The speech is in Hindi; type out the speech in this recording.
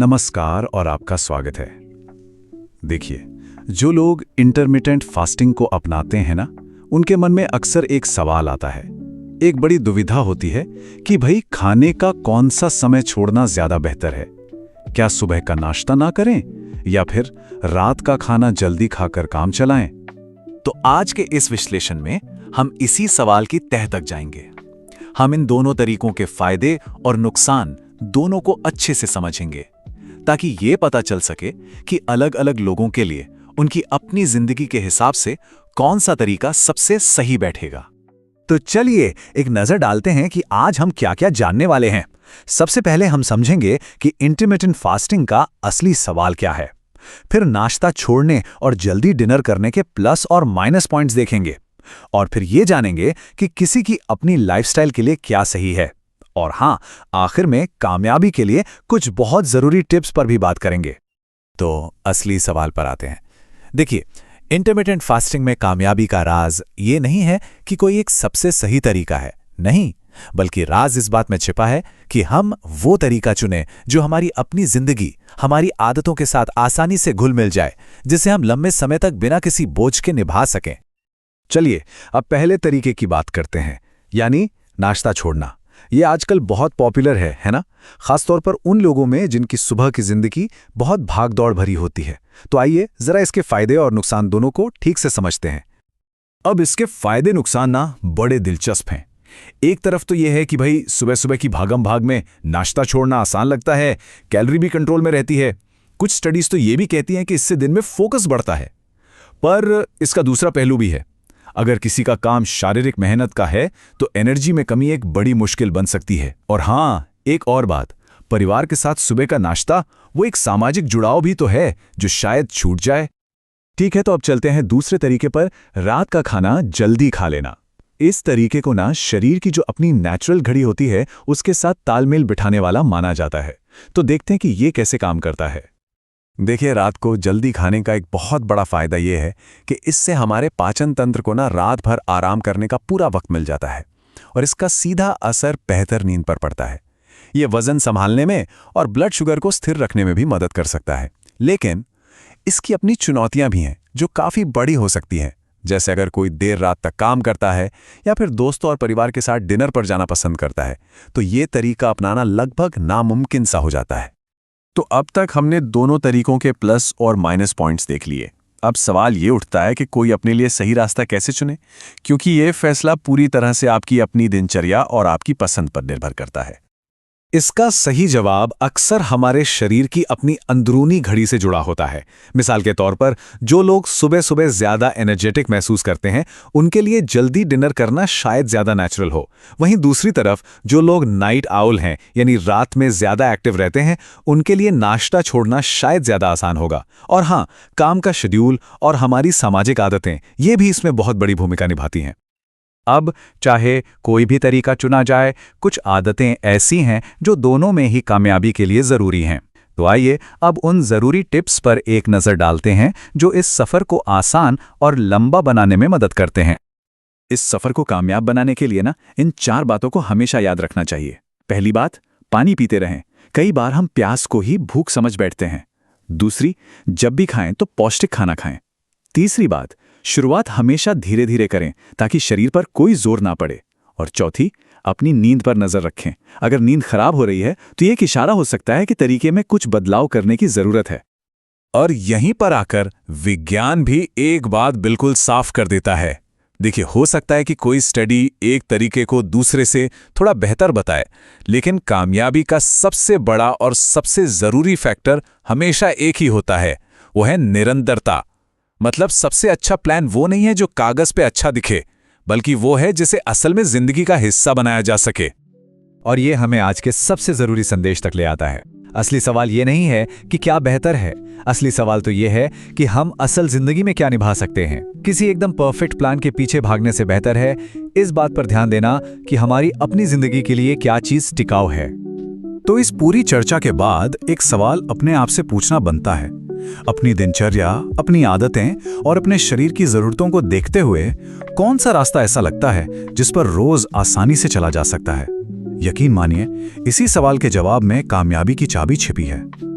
नमस्कार और आपका स्वागत है। देखिए, जो लोग इंटरमिटेंट फास्टिंग को अपनाते हैं ना, उनके मन में अक्सर एक सवाल आता है, एक बड़ी दुविधा होती है कि भाई खाने का कौन सा समय छोड़ना ज्यादा बेहतर है। क्या सुबह का नाश्ता ना करें या फिर रात का खाना जल्दी खाकर काम चलाएं? तो आज के इस विश्लेषण में हम इसी सवाल की तह तक जाएंगे। हम इन दोनों तरीकों के फायदे और नुकसान दोनों को अच्छे से समझेंगे, ताकि ये पता चल सके कि अलग-अलग लोगों के लिए उनकी अपनी जिंदगी के हिसाब से कौन सा तरीका सबसे सही बैठेगा। तो चलिए एक नजर डालते हैं कि आज हम क्या-क्या जानने वाले हैं। सबसे पहले हम समझेंगे कि इंटरमिटेंट फास्टिंग का असली सवाल क्या है। फिर नाश्ता छोड़ने और जल्दी डिनर करने के प्लस और माइनस पॉइंट्स देखेंगे। और फिर ये जानेंगे कि किसी की अपनी लाइफस्टाइल के लिए क्या सही है। और हाँ, आखिर में कामयाबी के लिए कुछ बहुत जरूरी टिप्स पर भी बात करेंगे। तो असली सवाल पर आते हैं। देखिए, इंटरमिटेंट फास्टिंग में कामयाबी का राज ये नहीं है कि कोई एक सबसे सही तरीका है, नहीं, बल्कि राज इस बात में छिपा है कि हम वो तरीका चुनें जो हमारी अपनी जिंदगी, हमारी आदतों के साथ आसानी से घुल मिल जाए, जिसे हम लंबे समय तक बिना किसी बोझ के निभा सकें। चलिए अब पहले तरीके की बात करते हैं, यानी नाश्ता छोड़ना। ये आजकल बहुत पॉपुलर है ना? खासतौर पर उन लोगों में जिनकी सुबह की जिंदगी बहुत भागदौड़ भरी होती है। तो आइए जरा इसके फायदे और नुकसान दोनों को ठीक से समझते हैं। अब इसके फायदे नुकसान ना बड़े दिलचस्प हैं। एक तरफ तो यह है कि भाई सुबह सुबह की भागम भाग में नाश्ता छोड़ना आसान लगता है, कैलोरी भी कंट्रोल में रहती है। कुछ स्टडीज तो ये भी कहती हैं कि इससे दिन में फोकस बढ़ता है। पर इसका दूसरा पहलू भी है। अगर किसी का काम शारीरिक मेहनत का है तो एनर्जी में कमी एक बड़ी मुश्किल बन सकती है। और हाँ, एक और बात, परिवार के साथ सुबह का नाश्ता वो एक सामाजिक जुड़ाव भी तो है जो शायद छूट जाए। ठीक है, तो अब चलते हैं दूसरे तरीके पर, रात का खाना जल्दी खा लेना। इस तरीके को ना शरीर की जो अपनी नेचुरल घड़ी होती है उसके साथ तालमेल बिठाने वाला माना जाता है। तो देखते हैं कि ये कैसे काम करता है। देखिए, रात को जल्दी खाने का एक बहुत बड़ा फायदा ये है कि इससे हमारे पाचन तंत्र को ना रात भर आराम करने का पूरा वक्त मिल जाता है और इसका सीधा असर बेहतर नींद पर पड़ता है। ये वजन संभालने में और ब्लड शुगर को स्थिर रखने में भी मदद कर सकता है। लेकिन इसकी अपनी चुनौतियां भी हैं जो काफ़ी बड़ी हो सकती हैं। जैसे अगर कोई देर रात तक काम करता है या फिर दोस्तों और परिवार के साथ डिनर पर जाना पसंद करता है, तो ये तरीका अपनाना लगभग नामुमकिन सा हो जाता है। तो अब तक हमने दोनों तरीकों के प्लस और माइनस पॉइंट्स देख लिए। अब सवाल ये उठता है कि कोई अपने लिए सही रास्ता कैसे चुने, क्योंकि ये फैसला पूरी तरह से आपकी अपनी दिनचर्या और आपकी पसंद पर निर्भर करता है। इसका सही जवाब अक्सर हमारे शरीर की अपनी अंदरूनी घड़ी से जुड़ा होता है। मिसाल के तौर पर, जो लोग सुबह सुबह ज्यादा एनर्जेटिक महसूस करते हैं, उनके लिए जल्दी डिनर करना शायद ज्यादा नेचुरल हो। वहीं दूसरी तरफ जो लोग नाइट आउल हैं, यानी रात में ज्यादा एक्टिव रहते हैं, उनके लिए नाश्ता छोड़ना शायद ज्यादा आसान होगा। और हाँ, काम का शेड्यूल और हमारी सामाजिक आदतें ये भी इसमें बहुत बड़ी भूमिका निभाती हैं। अब चाहे कोई भी तरीका चुना जाए, कुछ आदतें ऐसी हैं जो दोनों में ही कामयाबी के लिए ज़रूरी हैं। तो आइए अब उन ज़रूरी टिप्स पर एक नज़र डालते हैं जो इस सफ़र को आसान और लंबा बनाने में मदद करते हैं। इस सफ़र को कामयाब बनाने के लिए ना इन 4 बातों को हमेशा याद रखना चाहिए। पहली बात, पानी पीते रहें। कई बार हम प्यास को ही भूख समझ बैठते हैं। दूसरी, जब भी खाएं तो पौष्टिक खाना खाएं। तीसरी बात, शुरुआत हमेशा धीरे धीरे करें ताकि शरीर पर कोई जोर ना पड़े। और चौथी, अपनी नींद पर नजर रखें। अगर नींद खराब हो रही है तो ये एक इशारा हो सकता है कि तरीके में कुछ बदलाव करने की जरूरत है। और यहीं पर आकर विज्ञान भी एक बात बिल्कुल साफ कर देता है। देखिए, हो सकता है कि कोई स्टडी एक तरीके को दूसरे से थोड़ा बेहतर बताए, लेकिन कामयाबी का सबसे बड़ा और सबसे जरूरी फैक्टर हमेशा एक ही होता है, वो है निरंतरता। मतलब सबसे अच्छा प्लान वो नहीं है जो कागज पे अच्छा दिखे, बल्कि वो है जिसे असल में जिंदगी का हिस्सा बनाया जा सके। और ये हमें आज के सबसे जरूरी संदेश तक ले आता है। असली सवाल ये नहीं है कि क्या बेहतर है, असली सवाल तो ये है कि हम असल जिंदगी में क्या निभा सकते हैं। किसी एकदम परफेक्ट प्लान के पीछे भागने से बेहतर है इस बात पर ध्यान देना कि हमारी अपनी जिंदगी के लिए क्या चीज टिकाऊ है। तो इस पूरी चर्चा के बाद एक सवाल अपने आप से पूछना बनता है, अपनी दिनचर्या, अपनी आदतें और अपने शरीर की जरूरतों को देखते हुए कौन सा रास्ता ऐसा लगता है जिस पर रोज आसानी से चला जा सकता है। यकीन मानिए, इसी सवाल के जवाब में कामयाबी की चाबी छिपी है।